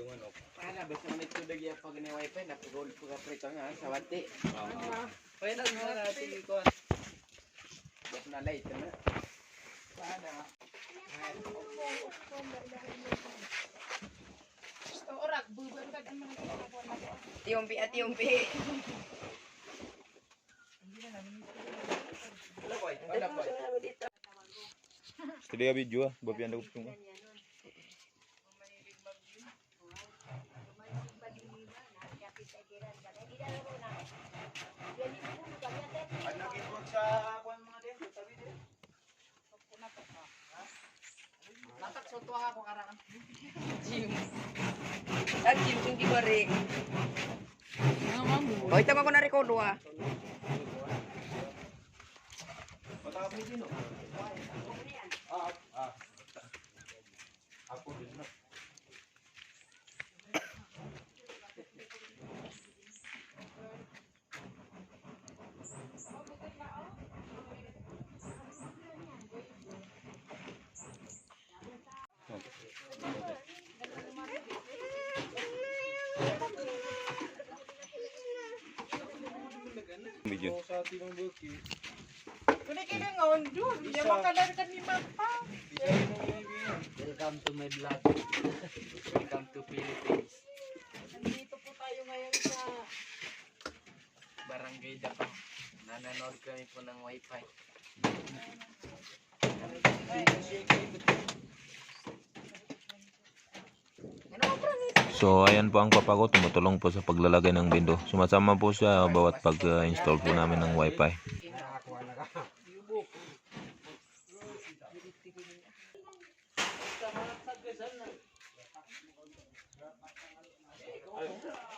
Para basta man ito dagi pag ni wifi na pagod ko ka pre nga sa wati. Pwede na natin ko. Basta na light na. Para. Gusto orak buban ka man Tiumpi at tiumpi. Studio video babi anda kupung. Natak soto ako karang. Jim. Ang Jim yung gibari. O, ito ako na record ah. Video. Kunin ka nga ondur, ya makadar kan ni mapa. Welcome to my vlog. Welcome to Philippines. Nandito po tayo ngayon sa Barangay Japan. Nanonood kami po ng wifi. So ayan po ang papa ko, tumutulong po sa paglalagay ng window. Sumasama po siya bawat pag-install po namin ng wifi.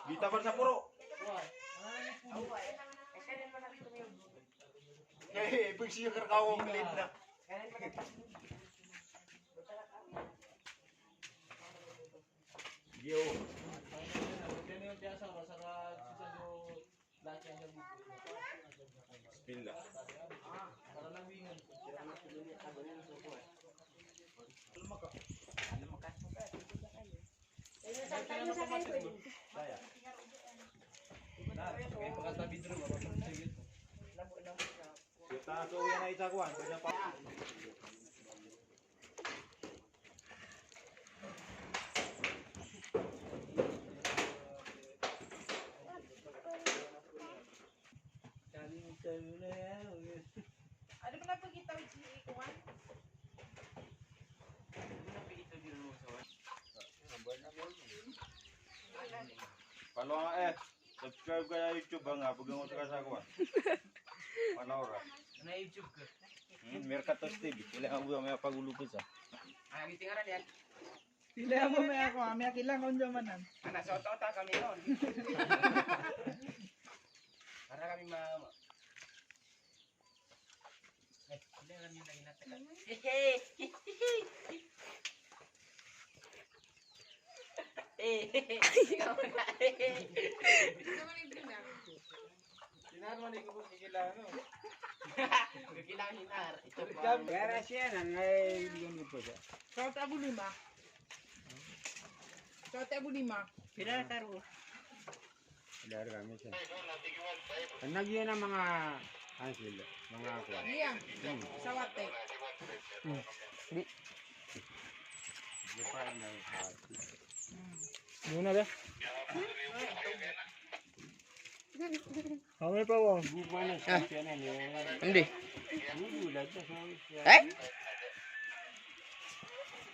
Kita pa sa puro. Eh, pagsiyo ka kawo klid na. Yo. Bismillah. Kita so yan ay isakuan, kanya pa. Ano ba na pagkita with si Ikuan? Kalau subscribe ka sa YouTube nga pag mo sa kasakuan. Manora. Na YouTube ka. Mercatos TV, sila ang buya may pagulupos ah. Ah, gitingaran yan. Pila mo may ako, may akilang kon jamanan. Ana sa otak kami noon. Para kami hindi kami lagi natagal. Sinar man ikaw kung kikilala no. Kailangan hinar. Ito pa. Gara siya nang ay yun po siya. Sauta Abu Lima. Sauta Abu Lima. Pila na taro. Dar kami siya. Nagyan ng mga sila, mga kuan. Iya. Sawate. Muna ba? Kami pa wong buwan na siya na ni. Hindi. Bulag na siya. Eh?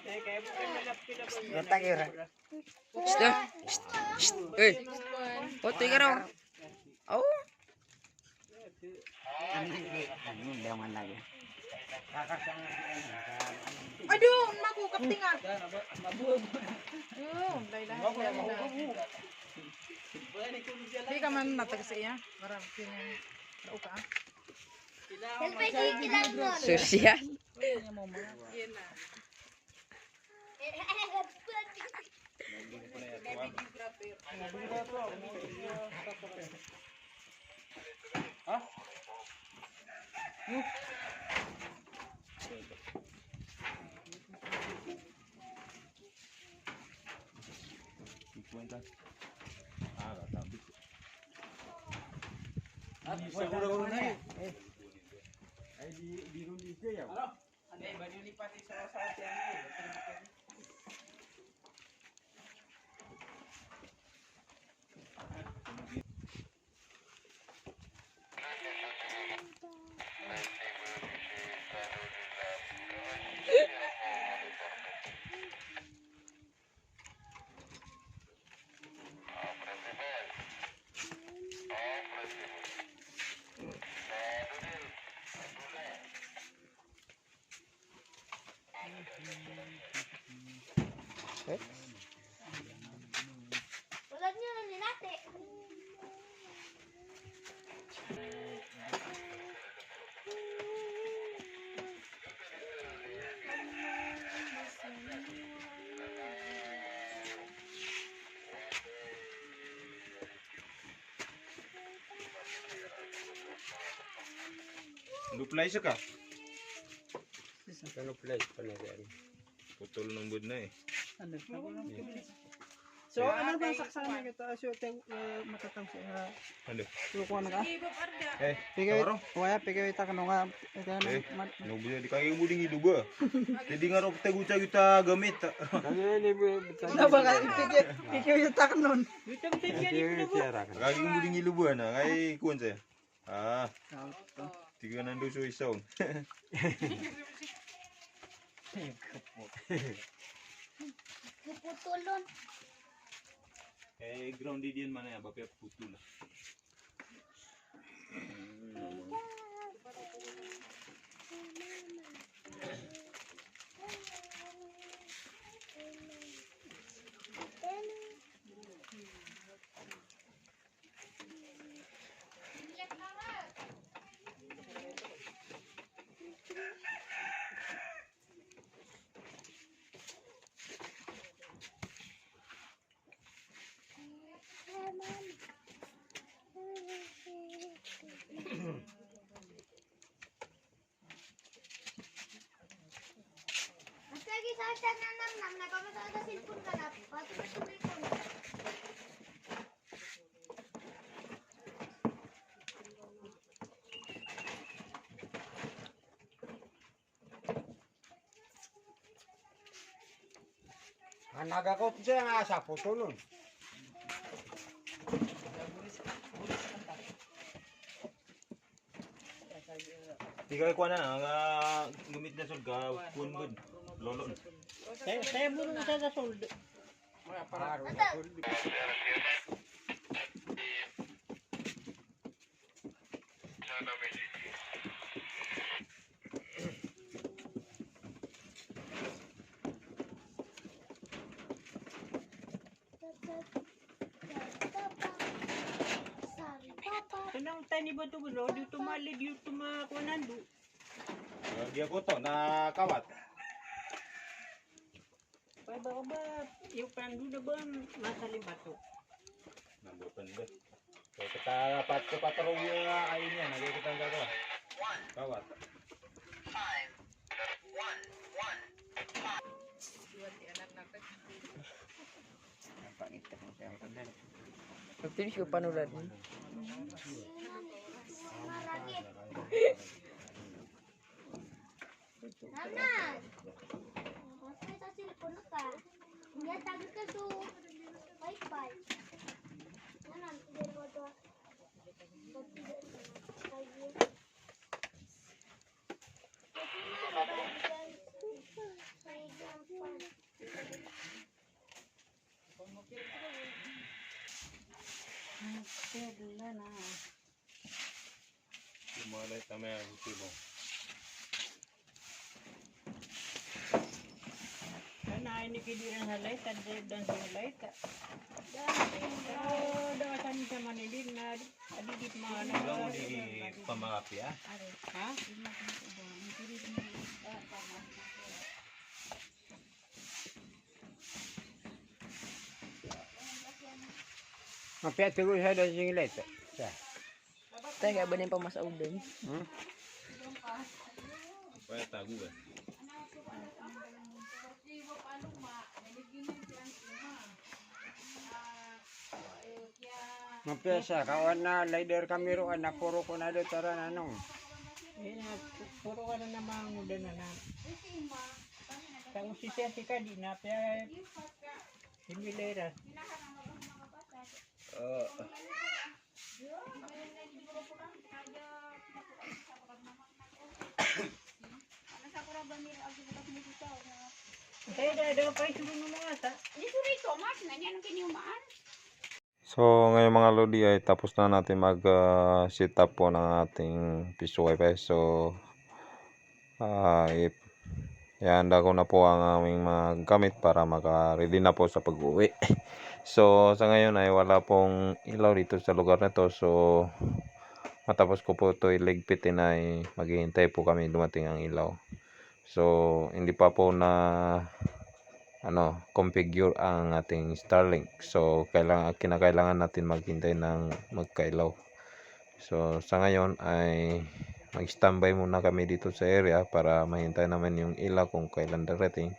Kaya po kanilap kita po. Letak ya. Eh. Foto ka raw. Oh. Ano daman lagi. Aduh, maku kaptingan. Mabuog. Dahil Di ka man natag sa iya. Marami siya. Nauka. Sosial. Yan na. Cuenta. Ah, gak habis. Andai baju lipat di salah-salah tiang. Ulatnya nanti nate. Lu play siya ka? Ano play pa na yan? Putol ng bud na eh. Ano? So, ano ba saksakan kita? So, matatang siya. Ano? So, kuha na ka? Eh, Pigay, tawaro. kuya, pigay kita ka nga. Ito Eh, na, no bisa di kaya mo ding iluba. Jadi ngarok taguca kita gamit. ano ba ka? Pigay kita ka nun. Kaya mo ding iluba na kay kuan saya. Ah, tiga nando so isong. Puputulon. Eh, ground di diyan mana ya, bapak putul. Mas lagi saya nanam na kami sa ada silpon ka na. Patuloy ko na. Anak ako siya nga sa putulon. Tiga kuan na gamit na sul ka kun bud. Lolo. Saya buru na sa soldo. Kanang tani ba ito bro? Dito mali, dito makunando. Dia ko to na kawat. Kaya ba yung pandu na ba masalim ba ito? Nando pende. So kita patrol ay niya, nakikita ang gagawa. Kawat. Pagtinis ko panulan. Maragi. Nanan. Mas sa silpon ka. Ya tagi ka to. Wi-Fi. Nanan, dire ko to. Lumalay tamay ang tulo. Kana ini kidiran sa light, dan sa light. Daw sa ni sama ni din na adidit mana. Wala mo di pamakapi ah. Ha? Mapiat ko siya doon sing light. Tayo kaya ba na yung pamasaudan? Kaya tagu eh. Mapesa, kawan na leader kami roon na puro ko na doon tara na nung. Puro ka na namang muda na na. Kung si ka di na, pero himilera. Kaya dahil pa ito mo mga sa. So ngayon mga lodi ay tapos na natin mag set up po ng ating piso wifi. So ihanda ko na po ang aming mga gamit para maka-ready na po sa pag-uwi. So sa ngayon ay wala pong ilaw dito sa lugar na to. So matapos ko po ito iligpitin ay maghihintay po kami dumating ang ilaw. So hindi pa po na configure ang ating Starlink. So kinakailangan natin maghintay ng magkailaw. So sa ngayon ay mag-standby muna kami dito sa area para mahintay naman yung ilaw kung kailan darating.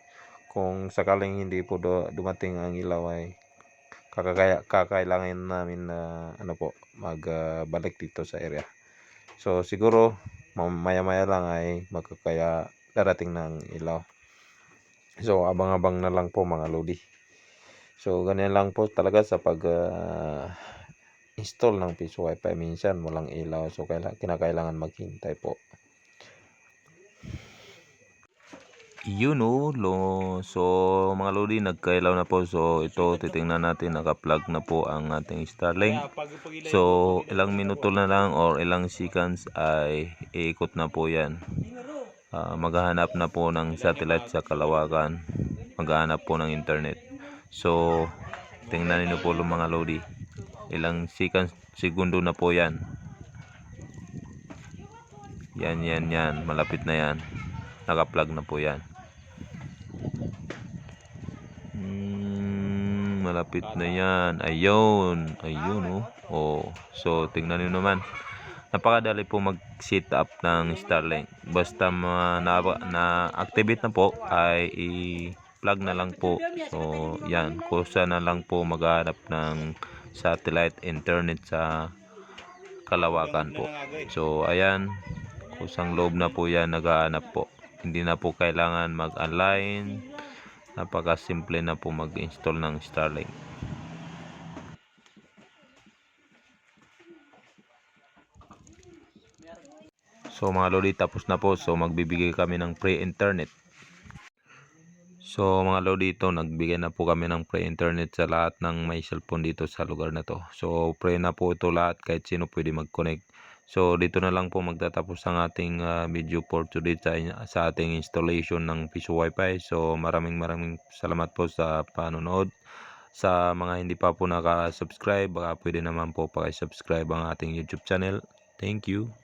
Kung sakaling hindi po dumating ang ilaw ay kakailangan namin na magbalik dito sa area. So siguro maya-maya lang ay magkakaya darating ng ilaw. So abang-abang na lang po mga lodi. So ganyan lang po talaga sa pag install ng piso wifi, minsan walang ilaw, so kinakailangan maghintay po. So mga lodi, nagkailaw na po. So ito titingnan natin, naka-plug na po ang ating Starlink. So ilang minuto na lang or ilang seconds ay iikot na po yan. Maghahanap na po ng satellite sa kalawakan, maghahanap po ng internet. So tingnan niyo po mga lodi, ilang segundo na po yan. Yan, malapit na yan, naka-plug na po yan. Malapit na yan, ayun so tingnan niyo naman, napakadali po mag-set up ng Starlink. Basta na-activate na po ay i-plug na lang po. So yan, kusa na lang po maghanap ng satellite internet sa kalawakan po. So ayan, kusang loob na po yan naghahanap po. Hindi na po kailangan mag-align. Napakasimple na po mag-install ng Starlink. So mga lodi, tapos na po. So magbibigay kami ng pre-internet. So mga lodi, ito nagbigay na po kami ng pre-internet sa lahat ng may cellphone dito sa lugar na to. So pre na po ito lahat, kahit sino pwede mag-connect. So dito na lang po magtatapos ang ating video for today sa ating installation ng piso wifi. So maraming salamat po sa panonood. Sa mga hindi pa po naka-subscribe, baka pwede naman po paki-subscribe ang ating YouTube channel. Thank you.